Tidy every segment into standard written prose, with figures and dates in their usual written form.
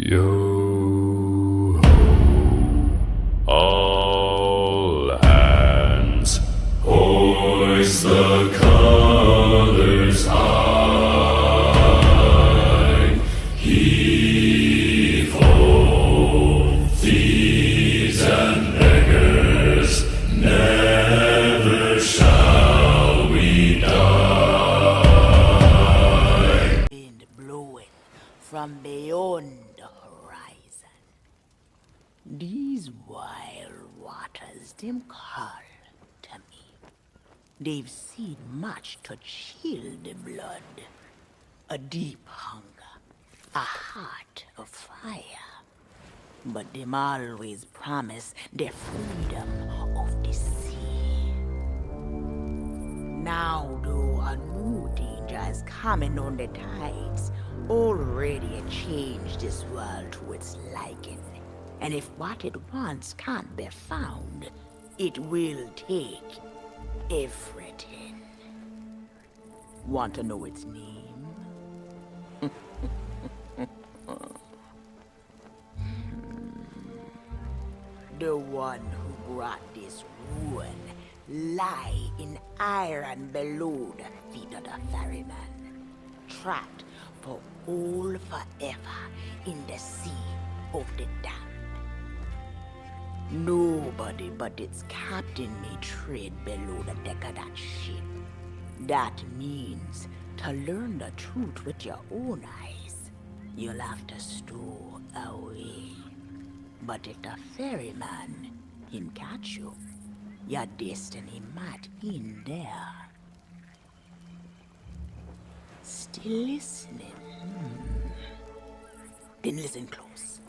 Yo ho, all hands, hoist the colors high. Heave ho, thieves and beggars, never shall we die. Wind blowing from beyond the horizon. These wild waters, them call to me. They've seen much to chill the blood. A deep hunger, a heart of fire. But them always promise the freedom of the sea. Now, though, a new danger is coming on the tides, already changed this world to its liking. And if what it wants can't be found, it will take everything. Want to know its name? The one who brought this ruin lie in iron below the feet of the ferryman, trapped for all forever in the sea of the damned. Nobody but its captain may tread below the deck of that ship. That means to learn the truth with your own eyes, you'll have to stow away. But if the ferryman, him catch you, your destiny might end there. Still listening? Then listen close.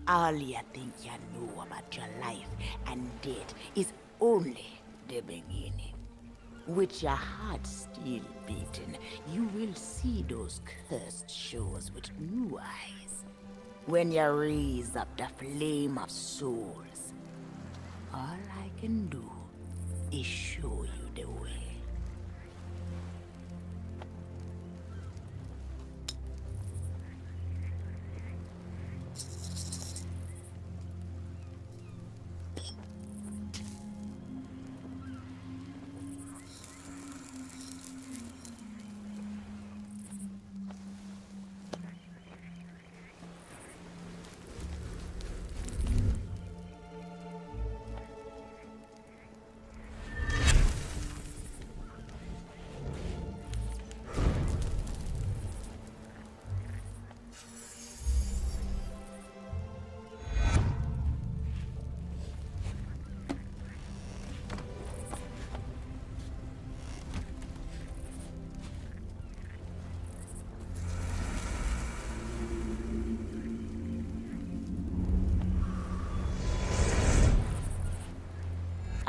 All you think you know about your life and death is only the beginning. With your heart still beating, you will see those cursed shores with new eyes. When you raise up the flame of souls, all I can do is show you the way.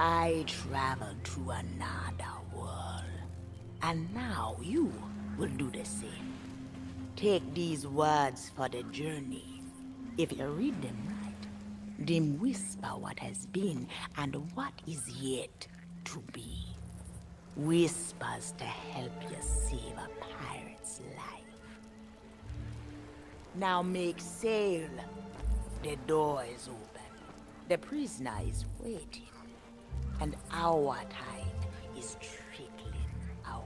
I traveled to another world, and now you will do the same. Take these words for the journey. If you read them right, them whisper what has been and what is yet to be. Whispers to help you save a pirate's life. Now make sail. The door is open. The prisoner is waiting. And our tide is trickling away.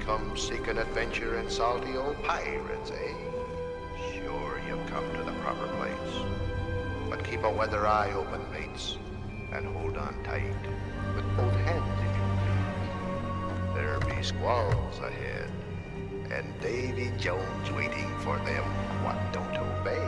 come seeking adventure in salty old pirates, eh? Sure, you've come to the proper place. But keep a weather eye open, mates, and hold on tight with both hands if you please. There be squalls ahead, and Davy Jones waiting for them what don't obey.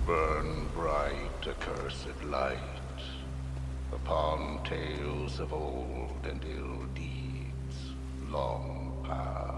Burn bright, accursed light, upon tales of old and ill deeds long past.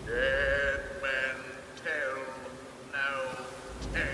Dead men tell no tale.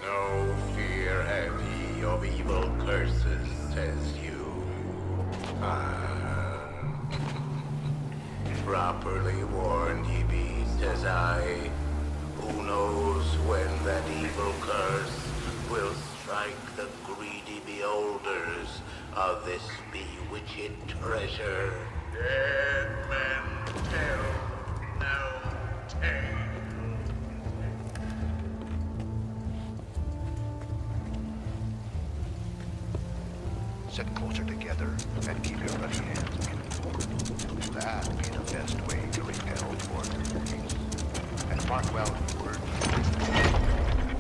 No fear have ye of evil curses, says you. Ah. Properly warned ye be, says I. Who knows when that evil curse will strike the greedy beholders of this bewitched treasure? Dead men tell no tale. Sit closer together and keep your bloody hands mutual. That be the best way to repel foreigners. And mark well the word.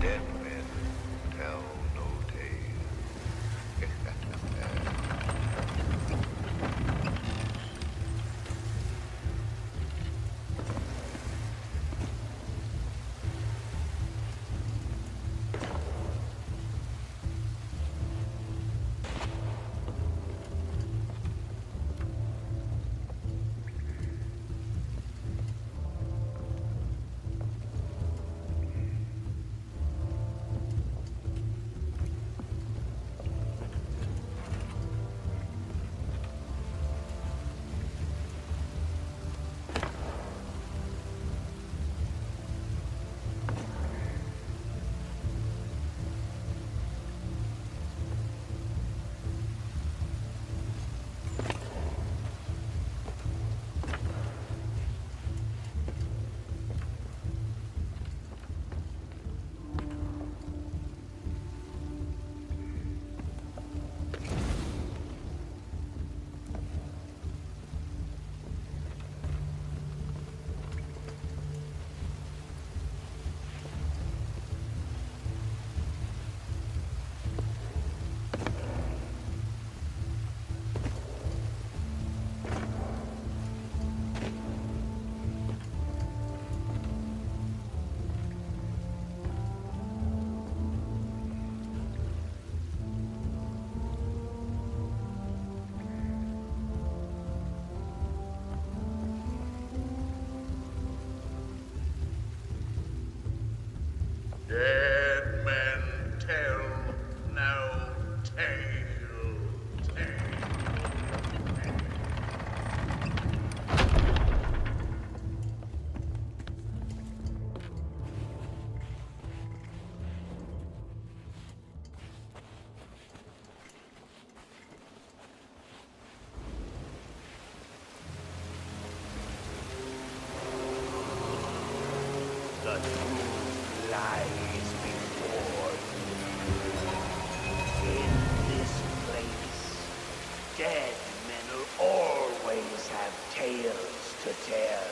Dead men tell no tale. Dead men tell no tale. The truth lies before you. In this place, dead men will always have tales to tell.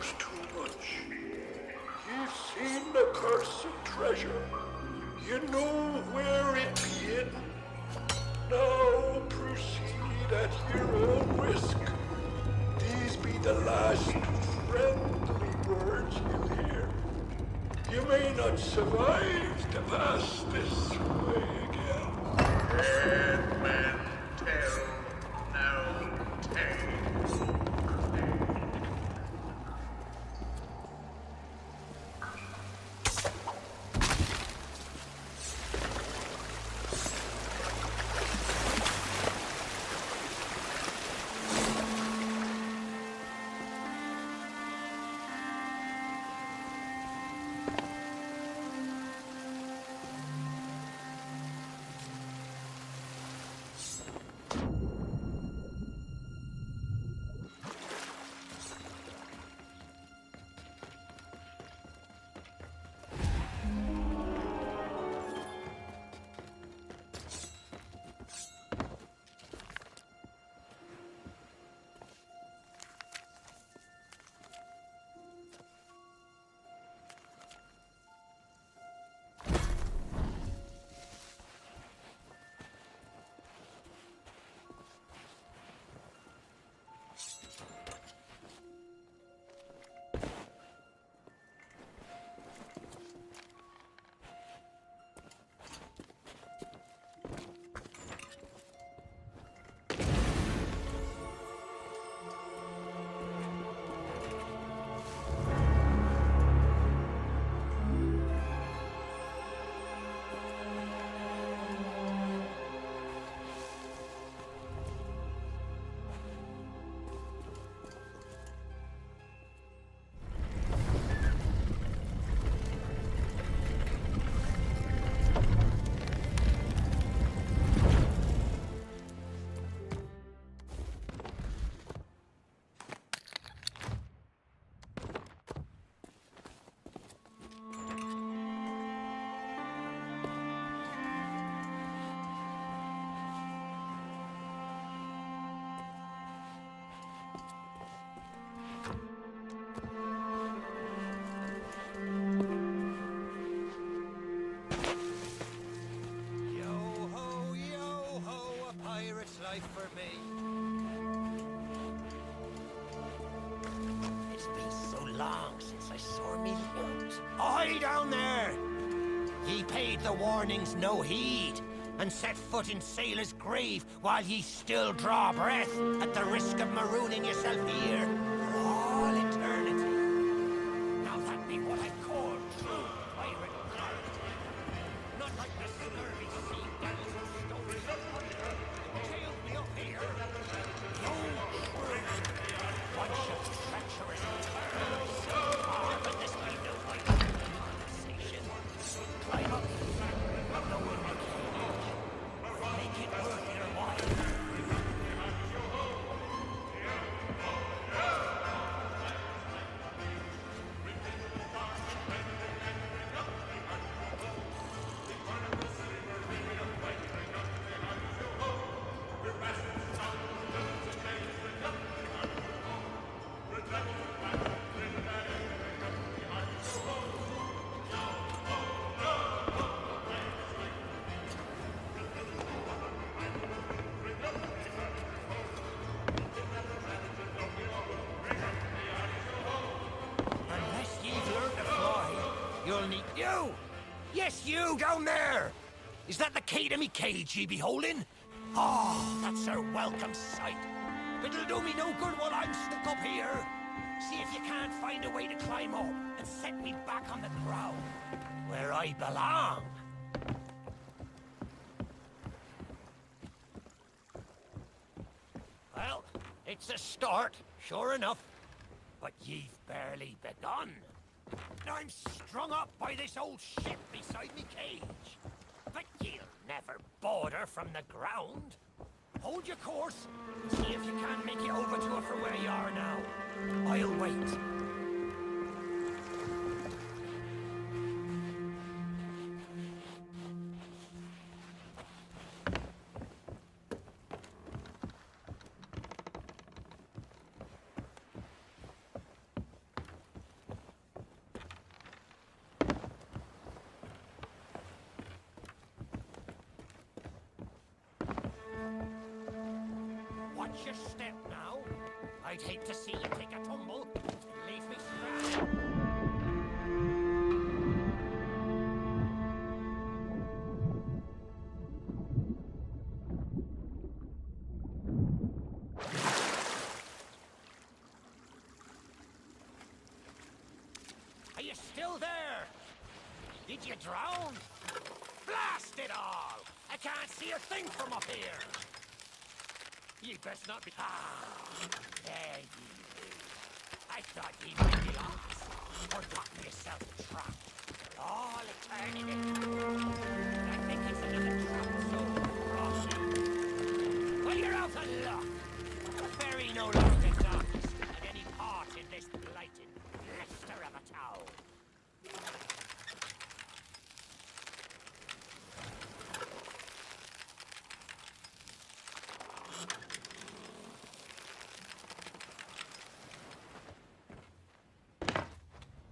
knows too much. You've seen the cursed treasure. You know where it be hidden. Now proceed at your own risk. These be the last friendly words you hear. You may not survive to pass this way again. Dead men tell no tales. life for me. It's been so long since I saw me loot. Oi, down there! Ye paid the warnings no heed, and set foot in sailor's grave while ye still draw breath, at the risk of marooning yourself here for all eternity. Now that be what I call true pirate blood. Not like the scurvy sea devils who stole me tailed me up here. No true. Bunch of treacherous curs. Ah, but this be no conversation. Climb up. Lower my cage. Make it worth your while. Unless you've learned to fly, you'll need you! Yes, you down there! Is that the key to me cage ye be holding? Oh, that's a welcome sight. It'll do me no good while I'm stuck up here. See if you can't find a way to climb up and set me back on the ground, where I belong. Well, it's a start, sure enough. But ye've barely begun. I'm strung up by this old ship beside me cage. But ye'll never border from the ground. Hold your course, and see if you can't make it over to her from where you are now. I'll wait. Watch your step now. I'd hate to see you take a tumble and leave me stranded. Are you still there? Did you drown? Blast it all! I can't see a thing from up here! You best not be... Ah, there you be. I thought you might be lost, or gotten yourself trapped. All eternity. I think it's another trap soul across you. Well, you're out of luck. The ferry no longer docks at any part in this blighted blister of a town.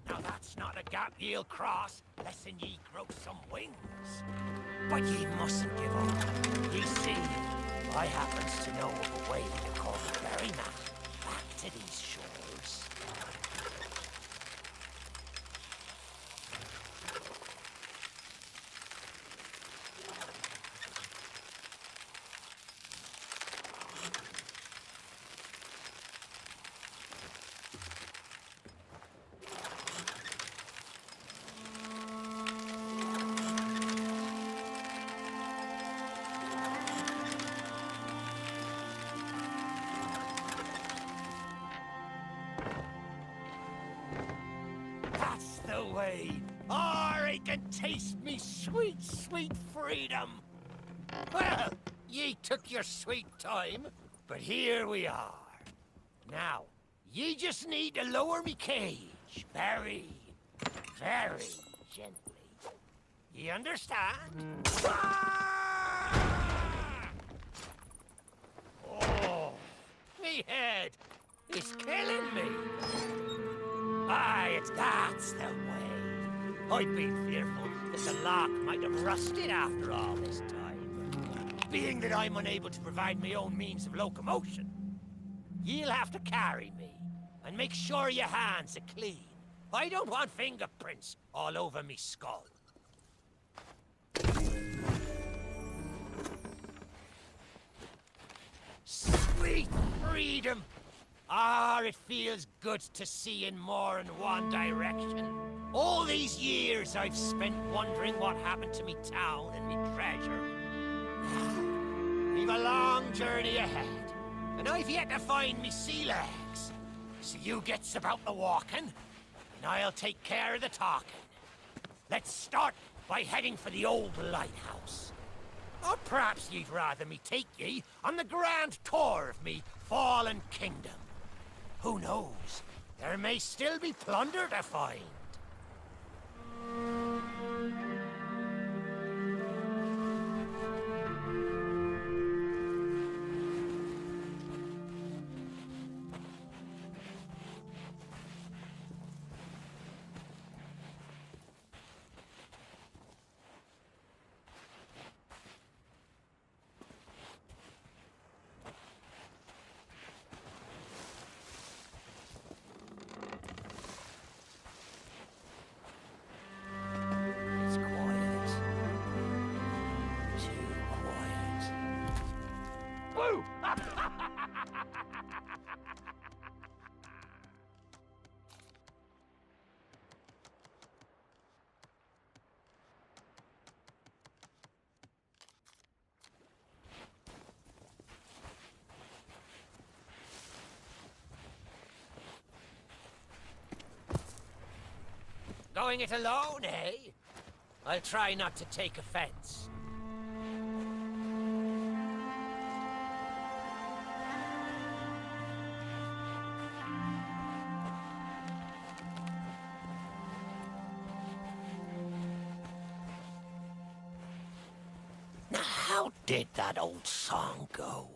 Now that's not a gap ye'll cross, less'n ye grow some wings. But ye mustn't give up. Ye see, I happens to know of a way to call the ferryman back to these shores. That's the way. I can taste me sweet, sweet freedom. Well, ye took your sweet time, but here we are. Now, ye just need to lower me cage very, very gently. Ye understand? Ah! Oh, me head is killing me. Aye, that's the way. I'd been fearful that the lock might have rusted after all this time. Being that I'm unable to provide my own means of locomotion, you'll have to carry me, and make sure your hands are clean. I don't want fingerprints all over me skull. Sweet freedom! Ah, it feels good to see in more than one direction. All these years I've spent wondering what happened to me town and me treasure. We've a long journey ahead, and I've yet to find me sea legs. So you gets about the walking, and I'll take care of the talking. Let's start by heading for the old lighthouse. Or perhaps you'd rather me take ye on the grand tour of me fallen kingdom. Who knows? There may still be plunder to find. It's quiet. Too quiet. Woo! Going it alone, eh? I'll try not to take offense. Now, how did that old song go?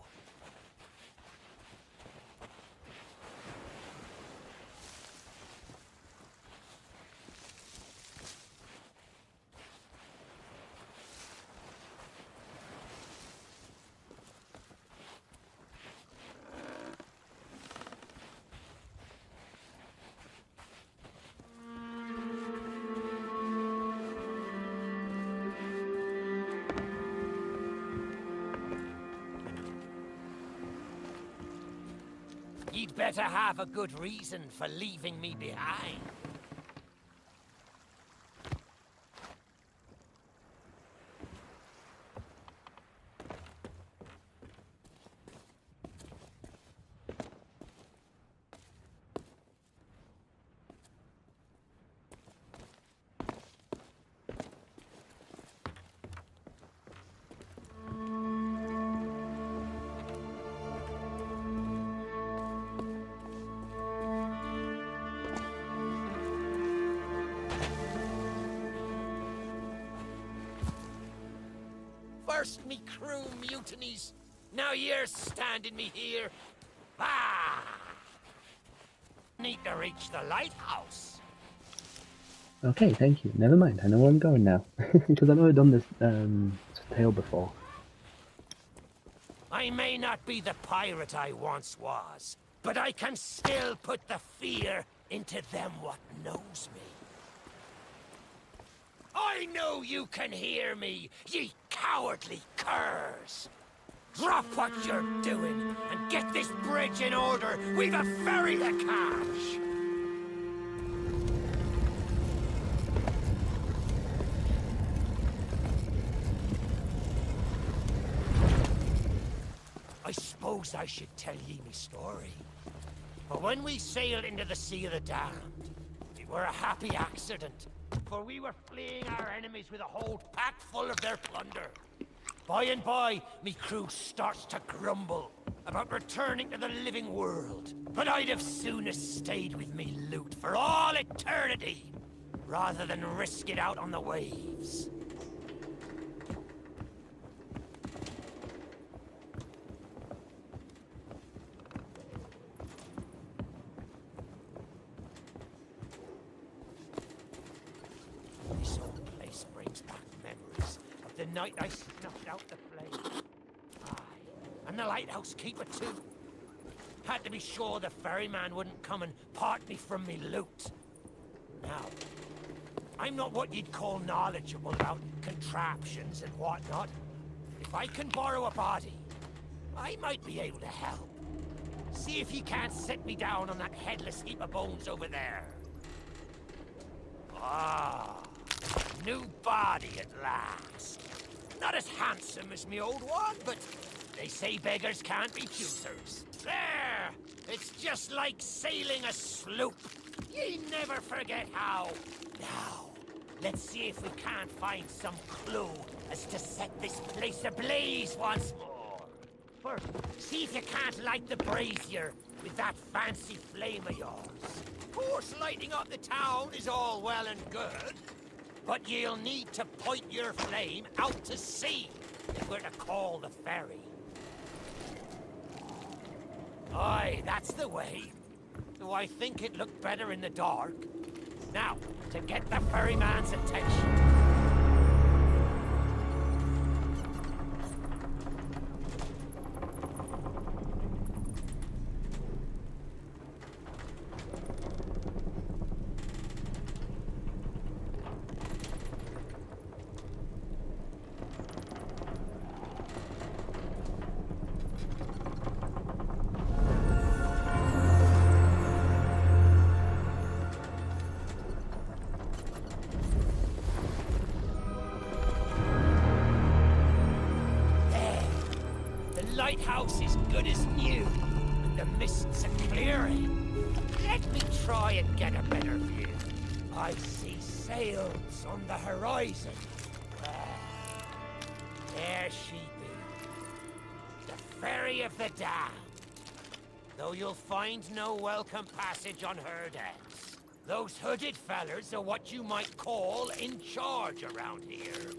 better have a good reason for leaving me behind. First me crew mutinies, now you're standing me here. Ah! Need to reach the lighthouse. Okay, thank you. Never mind, I know where I'm going now. Because I've never done this tale before. I may not be the pirate I once was, but I can still put the fear into them what knows me. I know you can hear me, ye cowardly curs! Drop what you're doing and get this bridge in order. We've a ferry to catch! I suppose I should tell ye me story. But when we sailed into the Sea of the Damned, it were a happy accident. For we were fleeing our enemies with a whole pack full of their plunder. By and by, me crew starts to grumble about returning to the living world. But I'd have sooner stayed with me loot for all eternity, rather than risk it out on the waves. This old place brings back memories of the night I snuffed out the flame. Aye, and the lighthouse keeper too. Had to be sure the ferryman wouldn't come and part me from me loot. Now, I'm not what you'd call knowledgeable about contraptions and whatnot. If I can borrow a body, I might be able to help. See if you can't set me down on that headless heap of bones over there. Ah, new body at last. Not as handsome as me old one, but they say beggars can't be choosers. There! It's just like sailing a sloop. Ye never forget how. Now, let's see if we can't find some clue as to set this place ablaze once more. First, see if you can't light the brazier with that fancy flame of yours. Of course, lighting up the town is all well and good, but you'll need to point your flame out to sea if we're to call the ferry. Aye, that's the way. Though I think it looked better in the dark. Now, to get the ferryman's attention. Lighthouse is good as new, and the mists are clearing. Let me try and get a better view. I see sails on the horizon. Well, there she be. The Ferry of the Damned. Though you'll find no welcome passage on her decks. Those hooded fellers are what you might call in charge around here.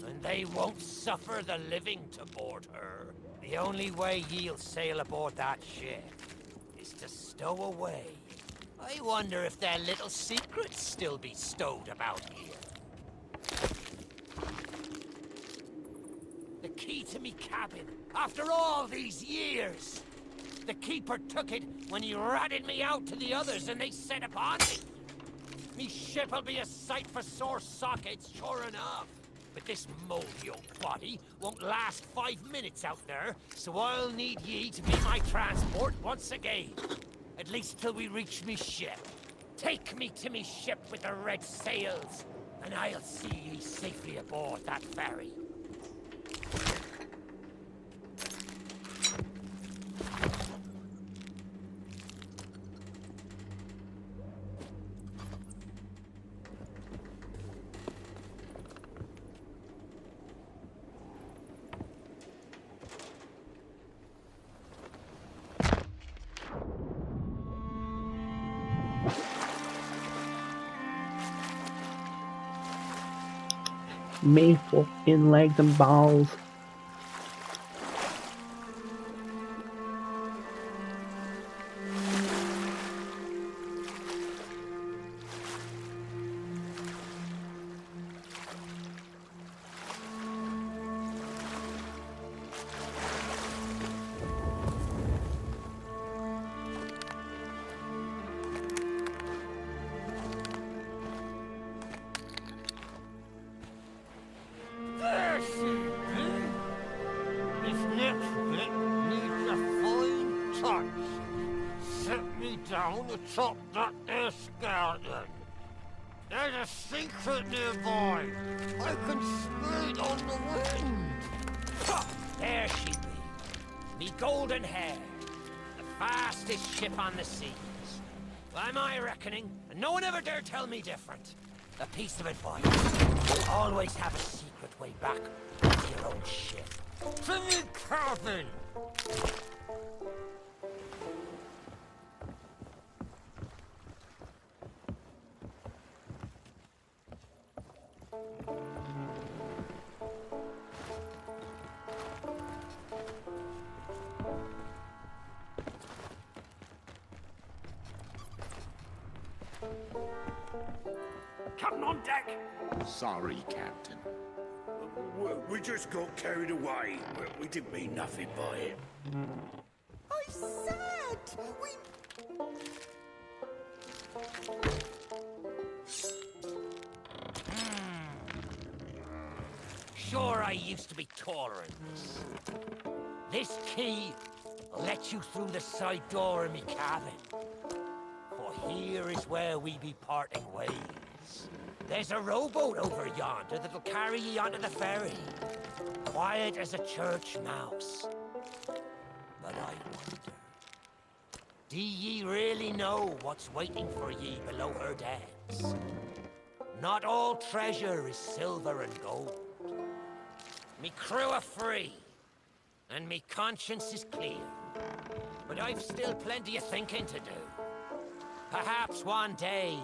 And they won't suffer the living to board her. The only way ye'll sail aboard that ship is to stow away. I wonder if their little secrets still be stowed about here. The key to me cabin, after all these years. The keeper took it when he ratted me out to the others and they set upon me. Me ship'll be a sight for sore sockets, sure enough. But this moldy old body won't last 5 minutes out there, so I'll need ye to be my transport once again. At least till we reach me ship. Take me to me ship with the red sails, and I'll see ye safely aboard that ferry. Me fucking legs and balls. There she is. This next bit needs a fine touch. Set me down atop that there skeleton. There's a secret nearby. I can smell it on the wind. Ha! There she be. Me golden hair. The fastest ship on the seas. By my reckoning, and no one ever dare tell me different. A piece of advice. Always have a secret way back to your own ship. To me cabin! Captain on deck! Sorry, Captain. We just got carried away. We didn't mean nothing by it. I said we... Sure, I used to be tolerant. This key will let you through the side door of me cabin. For here is where we be parting ways. There's a rowboat over yonder that'll carry ye onto the ferry. Quiet as a church mouse. But I wonder, do ye really know what's waiting for ye below her decks? Not all treasure is silver and gold. Me crew are free, and me conscience is clear. But I've still plenty of thinking to do. Perhaps one day,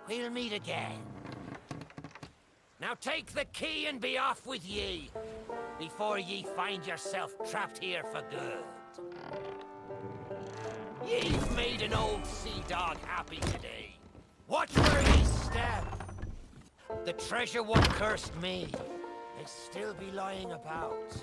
we'll meet again. Now take the key and be off with ye, before ye find yourself trapped here for good. Ye've made an old sea dog happy today. Watch where ye step. The treasure what cursed me may still be lying about.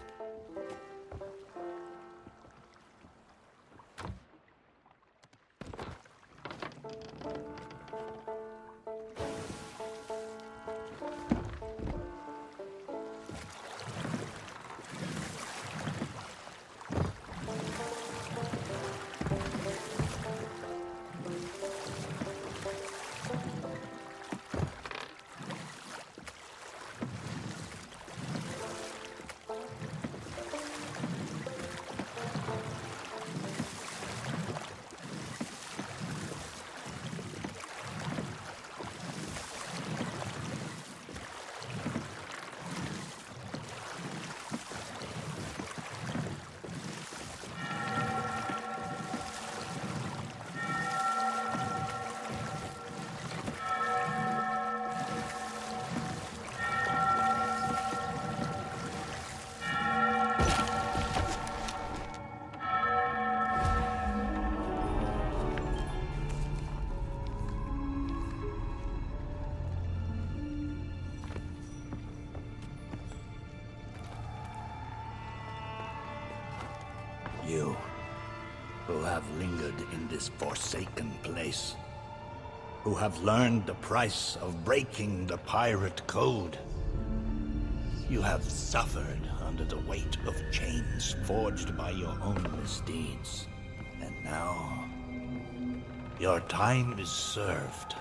You, who have lingered in this forsaken place, who have learned the price of breaking the pirate code. You have suffered under the weight of chains forged by your own misdeeds. And now, Your time is served.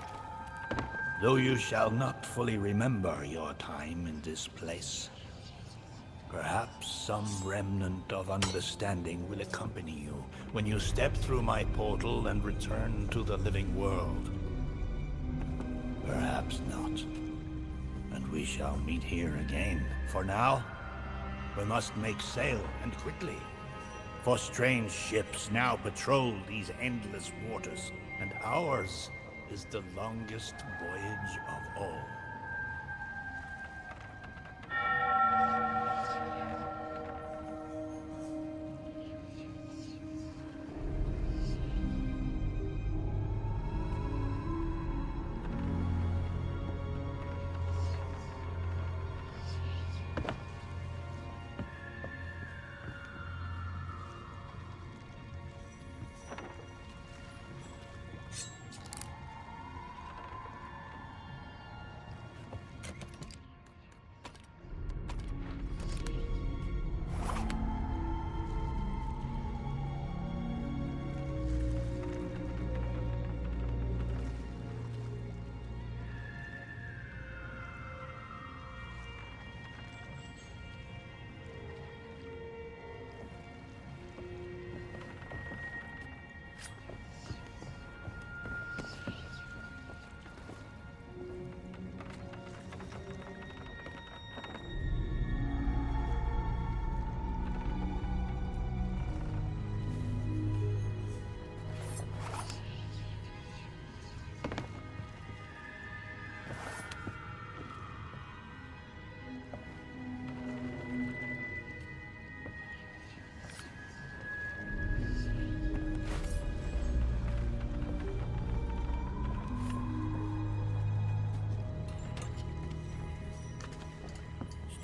Though you shall not fully remember your time in this place, perhaps some remnant of understanding will accompany you when you step through my portal and return to the living world. Perhaps not. And we shall meet here again. For now, we must make sail, and quickly. For strange ships now patrol these endless waters, and ours is the longest voyage of all.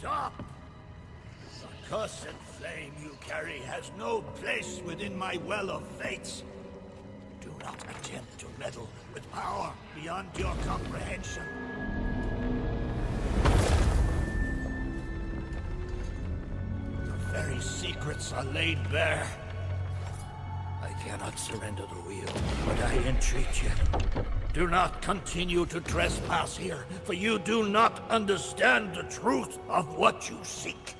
Stop! The cursed flame you carry has no place within my well of fates. Do not attempt to meddle with power beyond your comprehension. Your very secrets are laid bare. I cannot surrender the wheel, but I entreat you. Do not continue to trespass here, for you do not understand the truth of what you seek.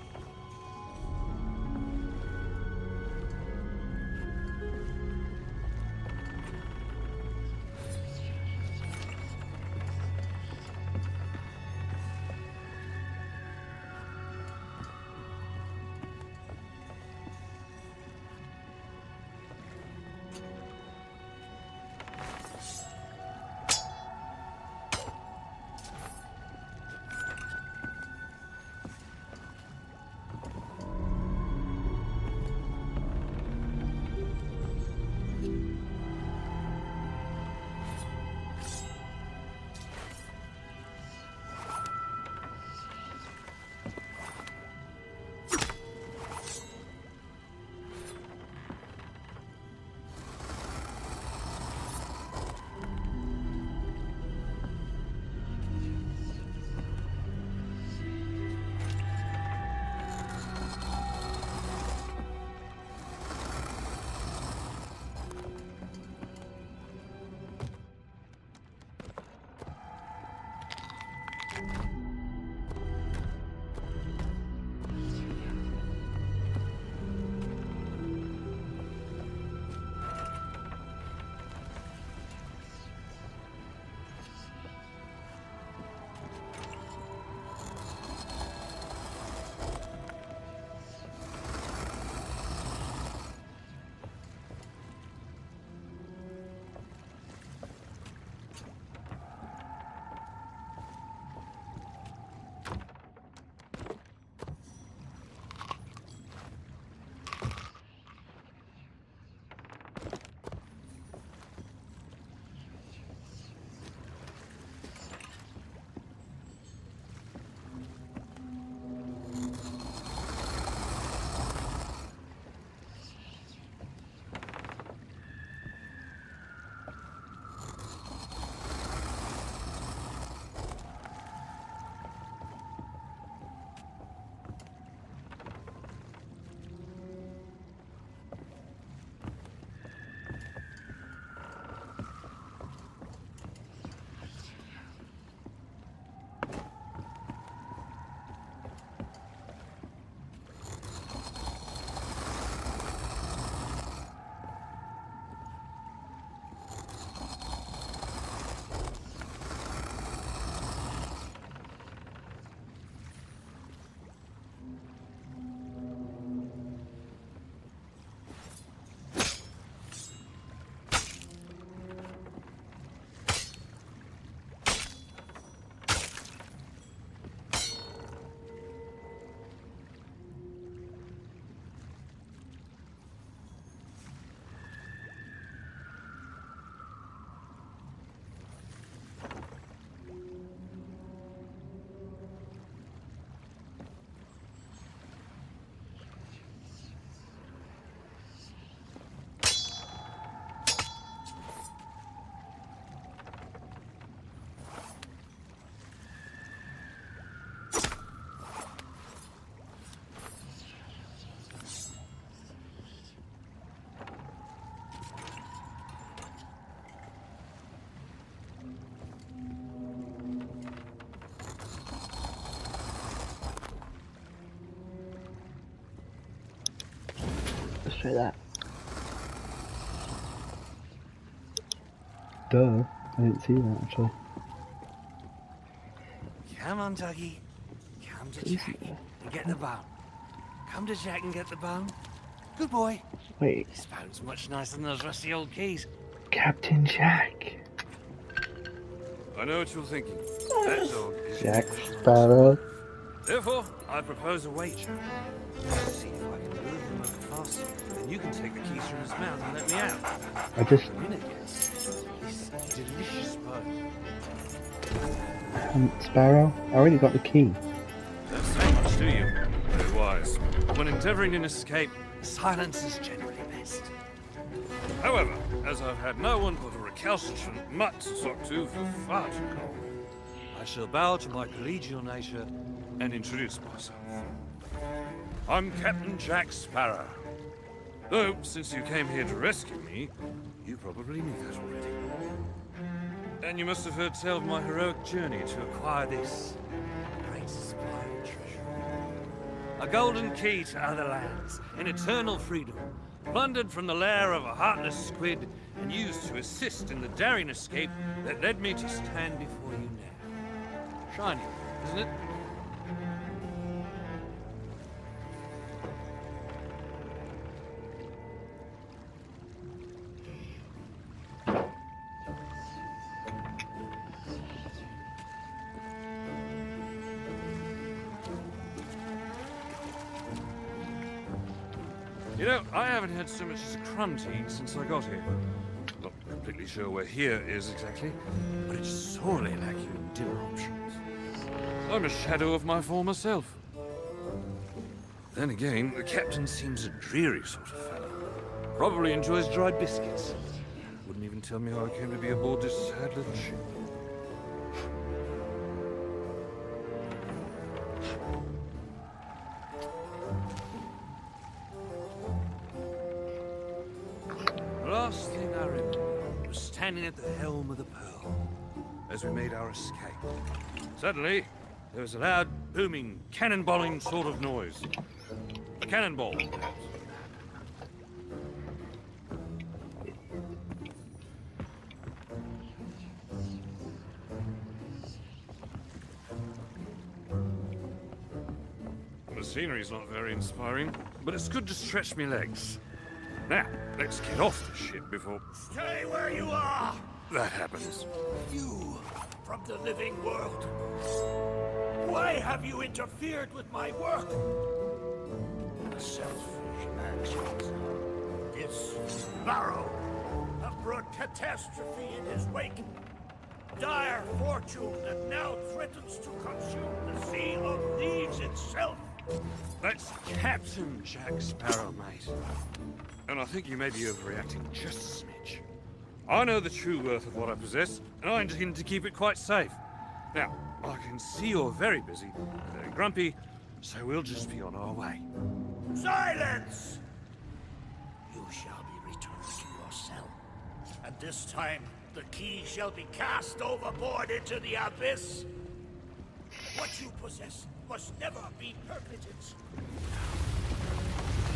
say that. Duh. I didn't see that actually. Come on, Dougie. Come to Jack and get the bone. Come to Jack and get the bone. Good boy. Wait, This bone's much nicer than those rusty old keys. Captain Jack. I know what you're thinking. That dog is Jack Sparrow. Therefore, I propose a wager. See if I can move him over faster, then you can take the keys from his mouth and let me out. I just Winner gets this delicious bone. Sparrow. I already got the key. Don't say much, do you? Very wise. When endeavoring an escape, silence is generally best. However, as I've had no one but a recalcitrant mutt to talk to for far too long, I shall bow to my collegial nature and introduce myself. I'm Captain Jack Sparrow. Though, since you came here to rescue me, you probably knew that already. And you must have heard tell of my heroic journey to acquire this great Sparrow treasure. A golden key to other lands, an eternal freedom, plundered from the lair of a heartless squid and used to assist in the daring escape that led me to stand before you now. Shiny, isn't it? You know, I haven't had so much as a crumb to eat since I got here. Not completely sure where here is exactly, but it's sorely lacking in dinner options. I'm a shadow of my former self. Then again, the captain seems a dreary sort of fellow. Probably enjoys dried biscuits. Wouldn't even tell me how I came to be aboard this sad little ship. Last thing I remember was standing at the helm of the Pearl as we made our escape. Suddenly, there was a loud, booming, cannonballing sort of noise. A cannonball, perhaps. The scenery's not very inspiring, but it's good to stretch me legs. Now, let's get off the ship before Stay where you are! that happens. You, from the living world. Why have you interfered with my work? Selfish actions. This Sparrow have brought catastrophe in his wake. Dire fortune that now threatens to consume the Sea of Thieves itself. That's Captain Jack Sparrow, mate. And I think you may be overreacting just a smidge. I know the true worth of what I possess, and I intend to keep it quite safe. Now, I can see you're very busy, very grumpy, so we'll just be on our way. Silence! You shall be returned to your cell. And this time, the key shall be cast overboard into the abyss. What you possess must never be permitted.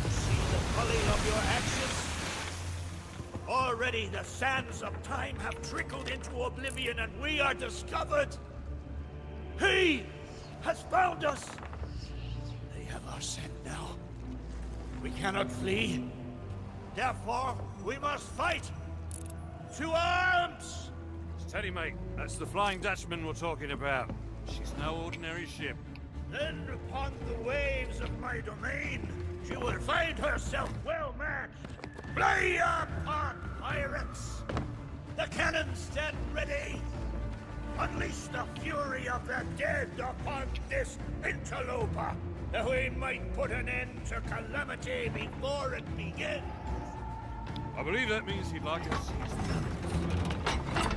See the folly of your actions? Already the sands of time have trickled into oblivion and we are discovered. He has found us. They have our scent now. We cannot flee. Therefore, we must fight. To arms! Steady, mate. That's the Flying Dutchman we're talking about. She's no ordinary ship. Then upon the waves of my domain, she will find herself well matched. Play your part, pirates! The cannons stand ready! Unleash the fury of the dead upon this interloper, that we might put an end to calamity before it begins! I believe that means he'd like us to seize the guns.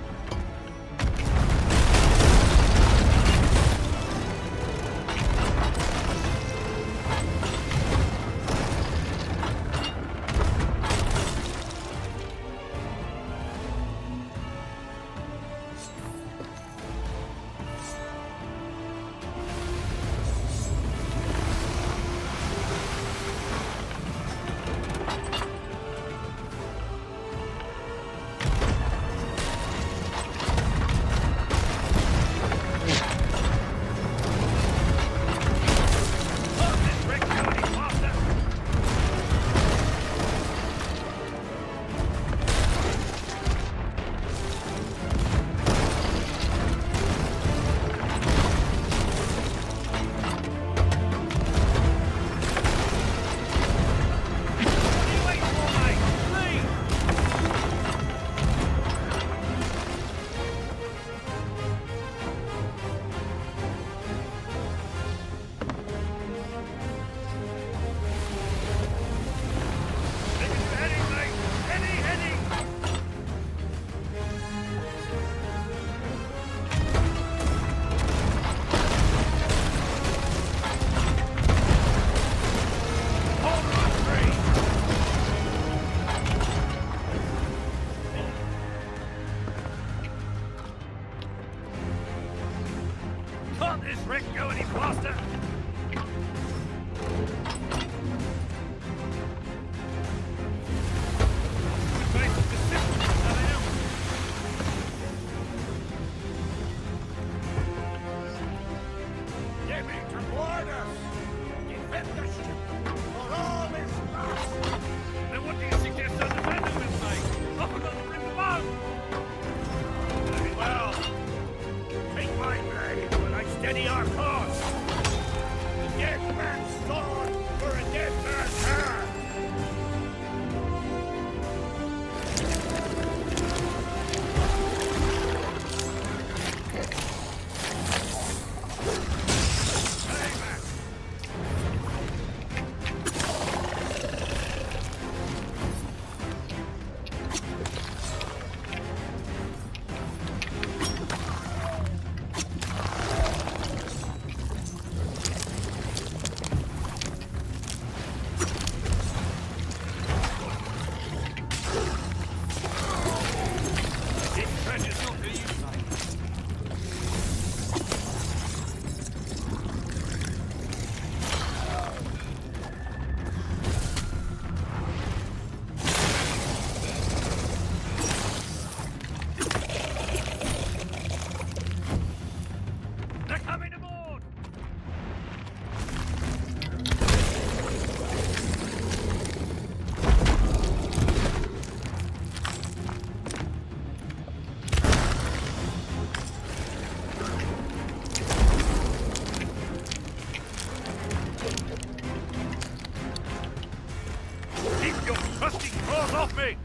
off me!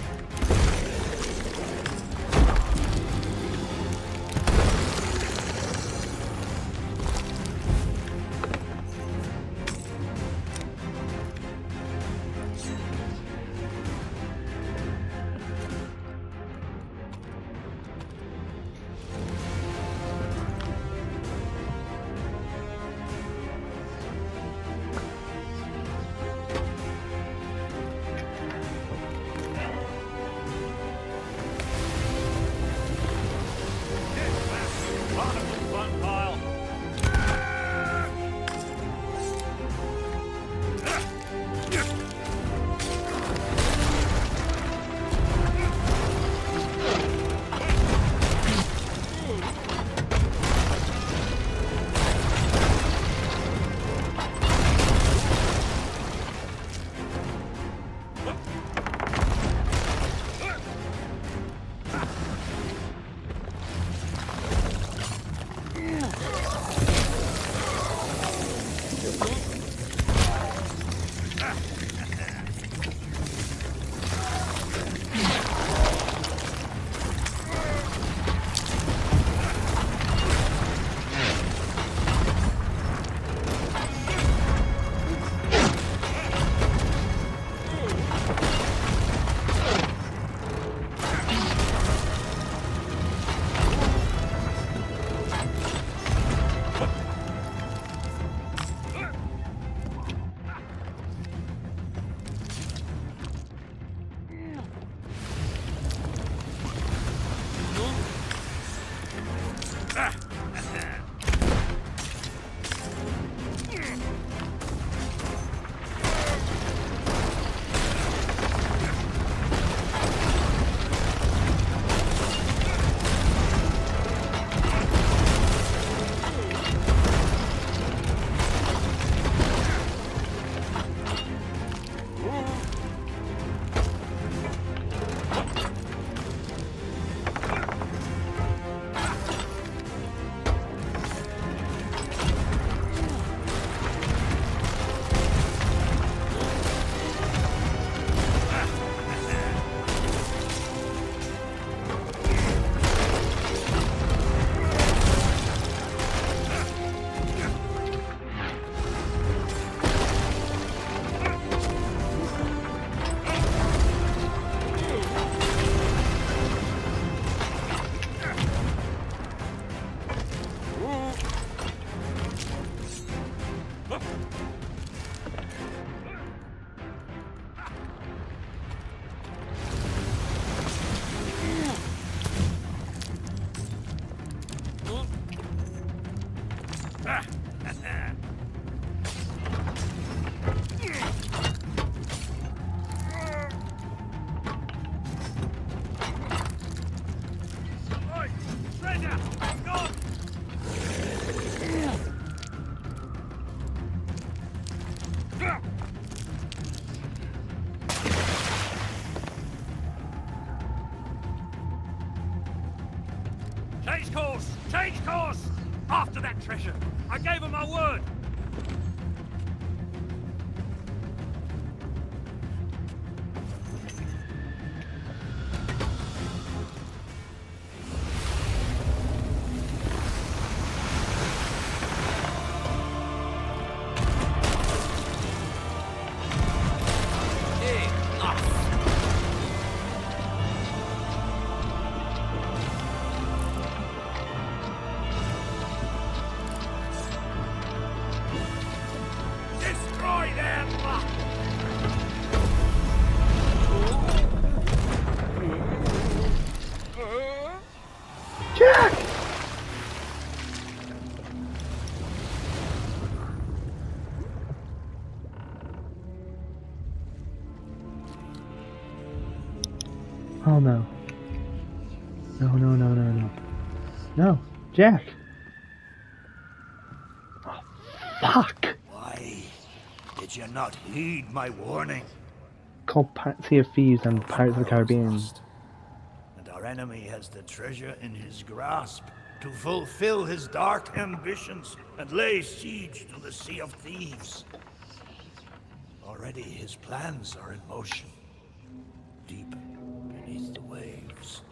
Change course! Change course! After that treasure! I gave him my word! Oh no. No, no, no, no, no. No, Jack! Oh, fuck! Why did you not heed my warning? Called Sea of Thieves and Pirates of the Caribbean. And our enemy has the treasure in his grasp to fulfill his dark ambitions and lay siege to the Sea of Thieves. Already his plans are in motion. deep beneath the waves.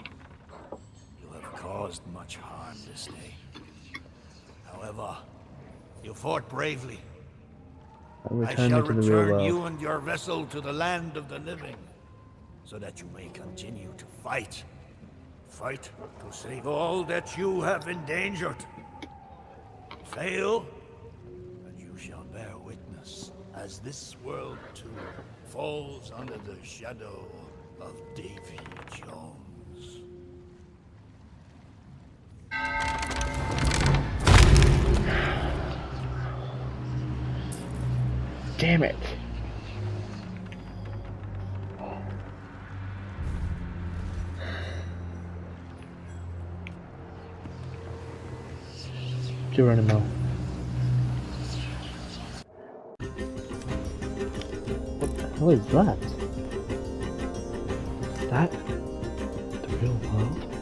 You have caused much harm this day. However, you fought bravely. I'll I return shall you to the real return world. you and your vessel to the land of the living, so that you may continue to fight. Fight to save all that you have endangered. Fail, and you shall bear witness as this world too falls under the shadow of Davy Jones. Damn it! Geronimo. What the hell is that? Is that the real world?